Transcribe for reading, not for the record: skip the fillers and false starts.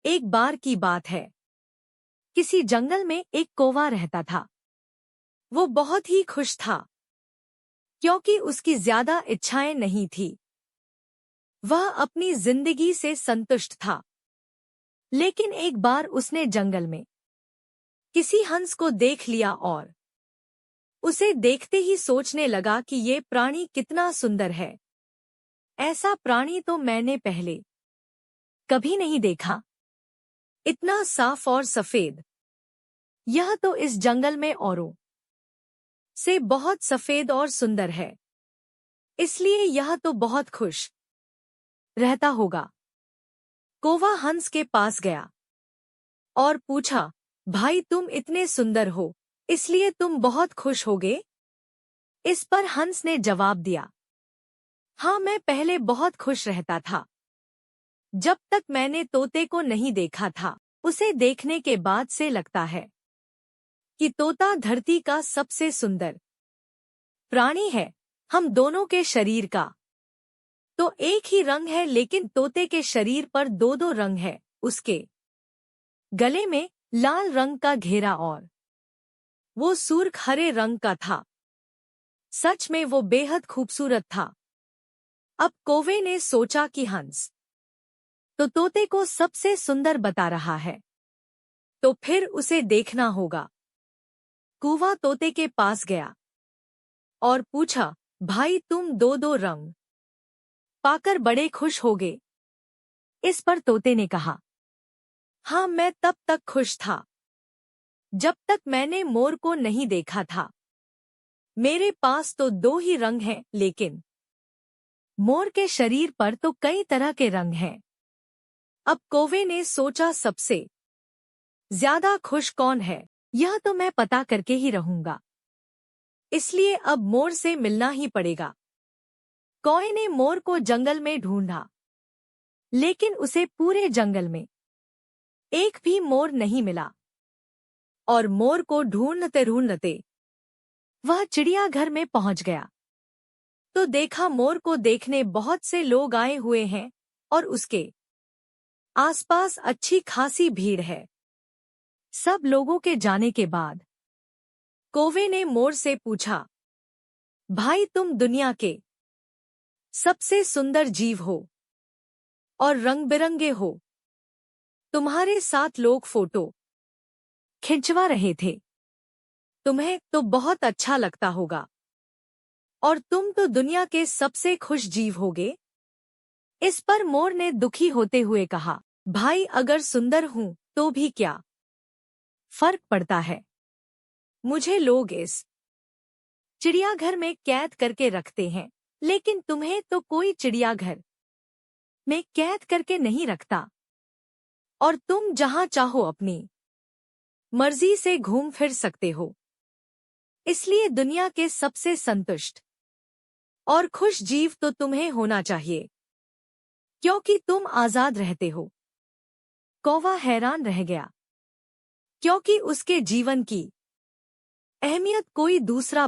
एक बार की बात है। किसी जंगल में एक कौवा रहता था। वो बहुत ही खुश था क्योंकि उसकी ज्यादा इच्छाएं नहीं थी। वह अपनी जिंदगी से संतुष्ट था। लेकिन एक बार उसने जंगल में किसी हंस को देख लिया और उसे देखते ही सोचने लगा कि ये प्राणी कितना सुंदर है। ऐसा प्राणी तो मैंने पहले कभी नहीं देखा। इतना साफ और सफेद। यह तो इस जंगल में औरों से बहुत सफेद और सुंदर है, इसलिए यह तो बहुत खुश रहता होगा। कौवा हंस के पास गया और पूछा, भाई तुम इतने सुंदर हो, इसलिए तुम बहुत खुश होगे? इस पर हंस ने जवाब दिया, हाँ मैं पहले बहुत खुश रहता था, जब तक मैंने तोते को नहीं देखा था। उसे देखने के बाद से लगता है कि तोता धरती का सबसे सुंदर प्राणी है। हम दोनों के शरीर का तो एक ही रंग है, लेकिन तोते के शरीर पर दो दो रंग है। उसके गले में लाल रंग का घेरा और वो सुर्ख हरे रंग का था। सच में वो बेहद खूबसूरत था। अब कौवे ने सोचा कि हंस तो तोते को सबसे सुंदर बता रहा है, तो फिर उसे देखना होगा। कौवा तोते के पास गया और पूछा, भाई तुम दो दो रंग पाकर बड़े खुश होगे? इस पर तोते ने कहा, हाँ मैं तब तक खुश था जब तक मैंने मोर को नहीं देखा था। मेरे पास तो दो ही रंग हैं, लेकिन मोर के शरीर पर तो कई तरह के रंग हैं। अब कौवे ने सोचा, सबसे ज्यादा खुश कौन है यह तो मैं पता करके ही रहूंगा, इसलिए अब मोर से मिलना ही पड़ेगा। कौवे ने मोर को जंगल में ढूंढा, लेकिन उसे पूरे जंगल में एक भी मोर नहीं मिला। और मोर को ढूंढते ढूंढते वह चिड़ियाघर में पहुंच गया, तो देखा मोर को देखने बहुत से लोग आए हुए हैं और उसके आसपास अच्छी खासी भीड़ है। सब लोगों के जाने के बाद कौवे ने मोर से पूछा, भाई तुम दुनिया के सबसे सुंदर जीव हो और रंग बिरंगे हो। तुम्हारे साथ लोग फोटो खिंचवा रहे थे, तुम्हें तो बहुत अच्छा लगता होगा और तुम तो दुनिया के सबसे खुश जीव होगे। इस पर मोर ने दुखी होते हुए कहा, भाई अगर सुंदर हूं तो भी क्या फर्क पड़ता है? मुझे लोग इस चिड़ियाघर में कैद करके रखते हैं, लेकिन तुम्हें तो कोई चिड़ियाघर में कैद करके नहीं रखता और तुम जहां चाहो अपनी मर्जी से घूम फिर सकते हो। इसलिए दुनिया के सबसे संतुष्ट और खुश जीव तो तुम्हें होना चाहिए, क्योंकि तुम आजाद रहते हो। कौवा हैरान रह गया, क्योंकि उसके जीवन की अहमियत कोई दूसरा